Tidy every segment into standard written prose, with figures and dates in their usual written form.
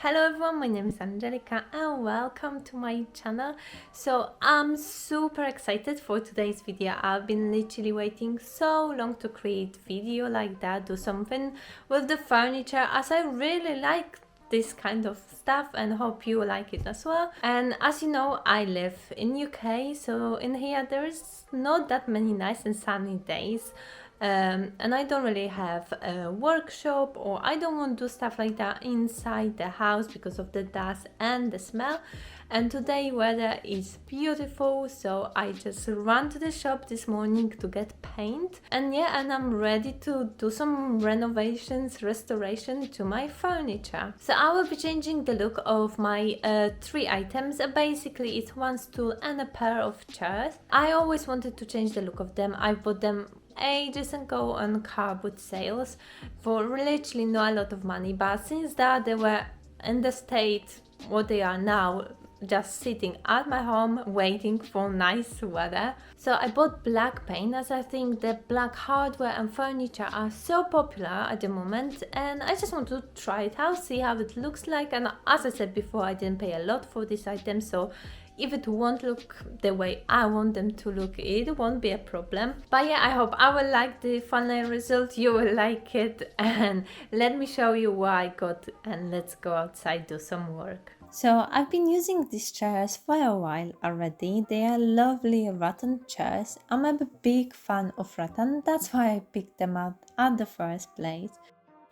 Hello everyone, my name is Angelica and welcome to my channel. So I'm super excited for today's video. I've been literally waiting so long to create video like that, do something with the furniture, as I really like this kind of stuff and hope you like it as well. And as you know, I live in UK, so in here there is not that many nice and sunny days. And I don't really have a workshop, or I don't want to do stuff like that inside the house because of the dust and the smell. And today weather is beautiful, so I just ran to the shop this morning to get paint, and I'm ready to do some renovations, restoration to my furniture. So I will be changing the look of my three items. Basically it's one stool and a pair of chairs. I always wanted to change the look of them. I bought them ages ago on cardboard sales for literally not a lot of money, but since that they were in the state what they are now, just sitting at my home waiting for nice weather. So I bought black paint, as I think the black hardware and furniture are so popular at the moment, and I just want to try it out, see how it looks like. And as I said before, I didn't pay a lot for this item, so if it won't look the way I want them to look, it won't be a problem. But I hope I will like the final result, you will like it, and let me show you what I got, and let's go outside, do some work. So I've been using these chairs for a while already. They are lovely Rattan chairs. I'm a big fan of Rattan, that's why I picked them up at the first place.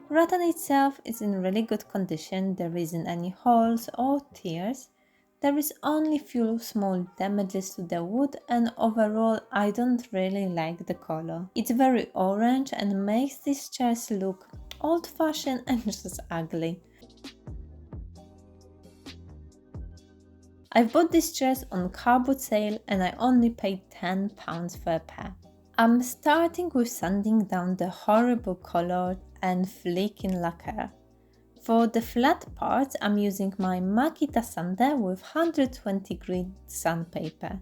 Rattan itself is in really good condition, there isn't any holes or tears. There is only few small damages to the wood, and overall I don't really like the color. It's very orange and makes these chairs look old-fashioned and just ugly. I bought these chairs on cardboard sale and I only paid £10 for a pair. I'm starting with sanding down the horrible color and flicking lacquer. For the flat parts, I'm using my Makita sander with 120 grit sandpaper.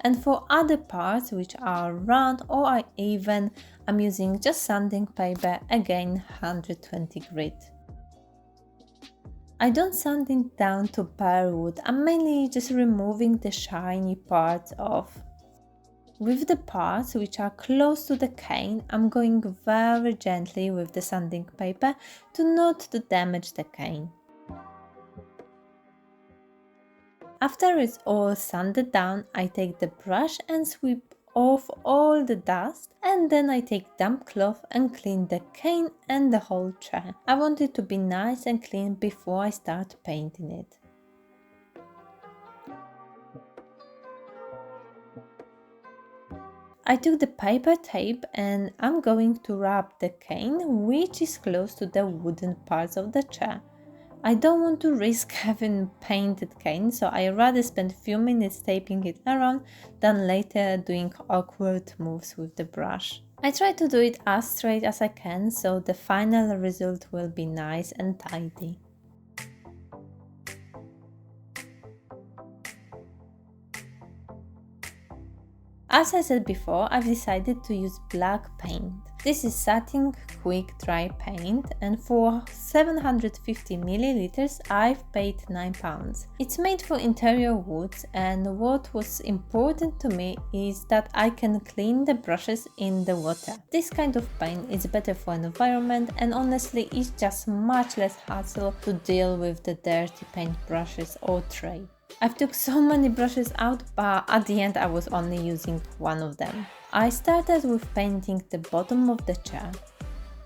And for other parts which are round or are even, I'm using just sanding paper, again 120 grit. I don't sand it down to bare wood, I'm mainly just removing the shiny parts off. With the parts which are close to the cane, I'm going very gently with the sanding paper to not damage the cane. After it's all sanded down, I take the brush and sweep off all the dust, and then I take damp cloth and clean the cane and the whole chair. I want it to be nice and clean before I start painting it. I took the paper tape and I'm going to wrap the cane which is close to the wooden parts of the chair. I don't want to risk having painted cane, so I rather spend few minutes taping it around than later doing awkward moves with the brush. I try to do it as straight as I can, so the final result will be nice and tidy. As I said before, I've decided to use black paint. This is satin quick dry paint, and for 750 milliliters I've paid £9. It's made for interior woods, and what was important to me is that I can clean the brushes in the water. This kind of paint is better for an environment, and honestly it's just much less hassle to deal with the dirty paint brushes or tray. I've took so many brushes out, but at the end I was only using one of them. I started with painting the bottom of the chair.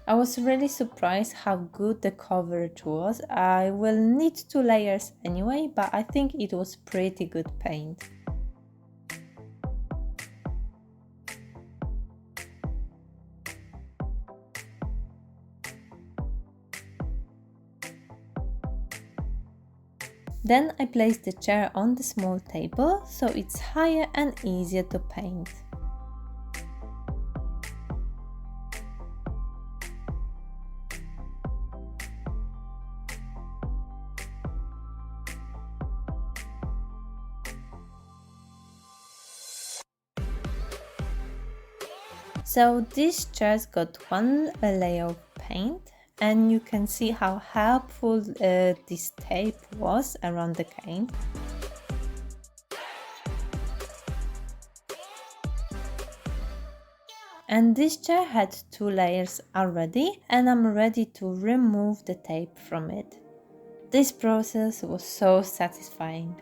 I was really surprised how good the coverage was. I will need 2 layers anyway, but I think it was pretty good paint. Then I placed the chair on the small table, so it's higher and easier to paint. So these chairs got one layer of paint, and you can see how helpful this tape was around the cane. And this chair had 2 layers already, and I'm ready to remove the tape from it. This process was so satisfying.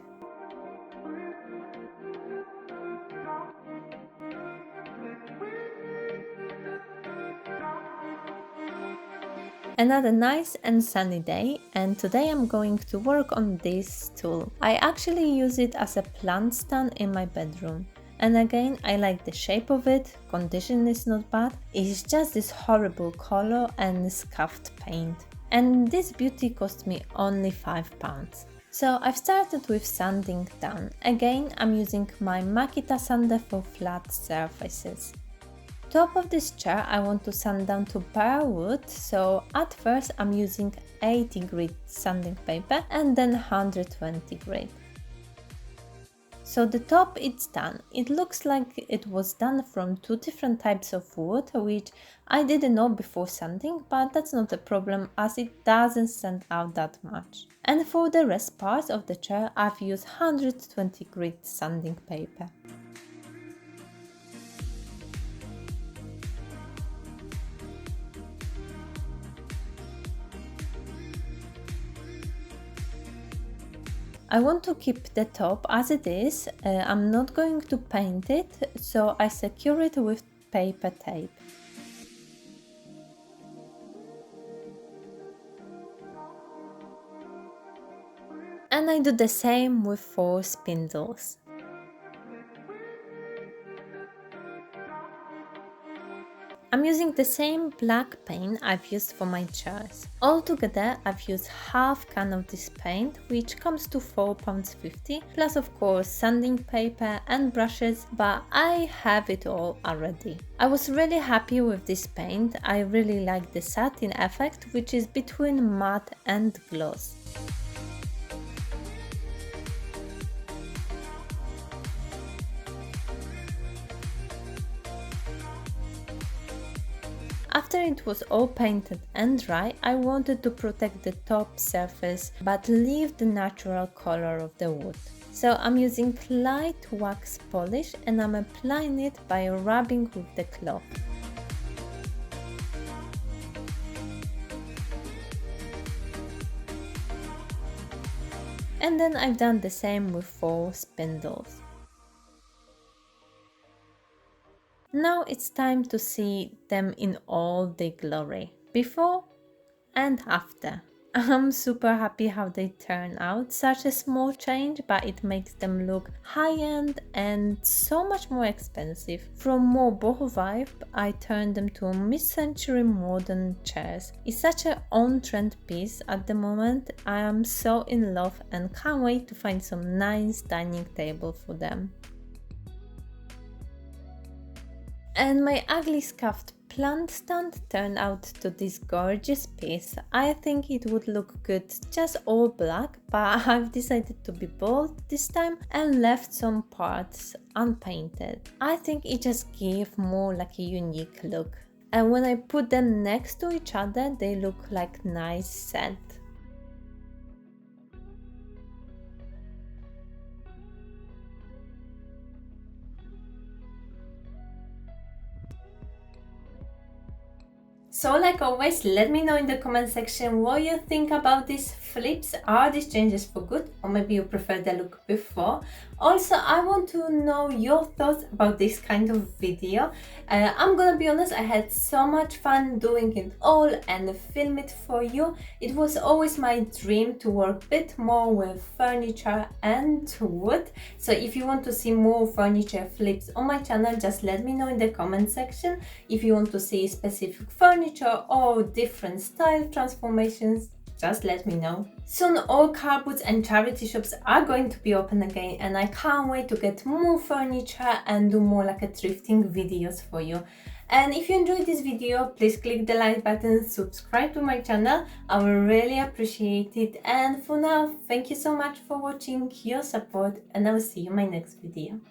Another nice and sunny day, and today I'm going to work on this stool. I actually use it as a plant stand in my bedroom. And again, I like the shape of it, condition is not bad, it's just this horrible color and scuffed paint. And this beauty cost me only £5. So I've started with sanding down. Again, I'm using my Makita sander for flat surfaces. Top of this chair I want to sand down to bare wood, so at first I'm using 80 grit sanding paper and then 120 grit. So the top it's done. It looks like it was done from 2 different types of wood, which I didn't know before sanding, but that's not a problem as it doesn't stand out that much. And for the rest parts of the chair I've used 120 grit sanding paper. I want to keep the top as it is, I'm not going to paint it, so I secure it with paper tape. And I do the same with 4 spindles. I'm using the same black paint I've used for my chairs. Altogether, I've used half can of this paint, which comes to £4.50, plus of course sanding paper and brushes, but I have it all already. I was really happy with this paint. I really like the satin effect, which is between matte and gloss. After it was all painted and dry, I wanted to protect the top surface but leave the natural color of the wood. So I'm using light wax polish and I'm applying it by rubbing with the cloth. And then I've done the same with 4 spindles. Now it's time to see them in all their glory, before and after. I'm super happy how they turn out, such a small change, but it makes them look high-end and so much more expensive. From more boho vibe, I turned them to mid-century modern chairs. It's such an on-trend piece at the moment. I am so in love and can't wait to find some nice dining table for them. And my ugly scuffed plant stand turned out to this gorgeous piece. I think it would look good just all black, but I've decided to be bold this time and left some parts unpainted. I think it just gave more like a unique look. And when I put them next to each other, they look like nice set. So like always, let me know in the comment section what you think about these flips. Are these changes for good, or maybe you prefer the look before? Also, I want to know your thoughts about this kind of video. I'm gonna be honest, I had so much fun doing it all and film it for you. It was always my dream to work a bit more with furniture and wood. So if you want to see more furniture flips on my channel, just let me know in the comment section. If you want to see specific furniture or different style transformations, just let me know. Soon all car boots and charity shops are going to be open again, and I can't wait to get more furniture and do more like a thrifting videos for you. And if you enjoyed this video, please click the like button, subscribe to my channel, I will really appreciate it. And for now, thank you so much for watching, your support, and I will see you in my next video.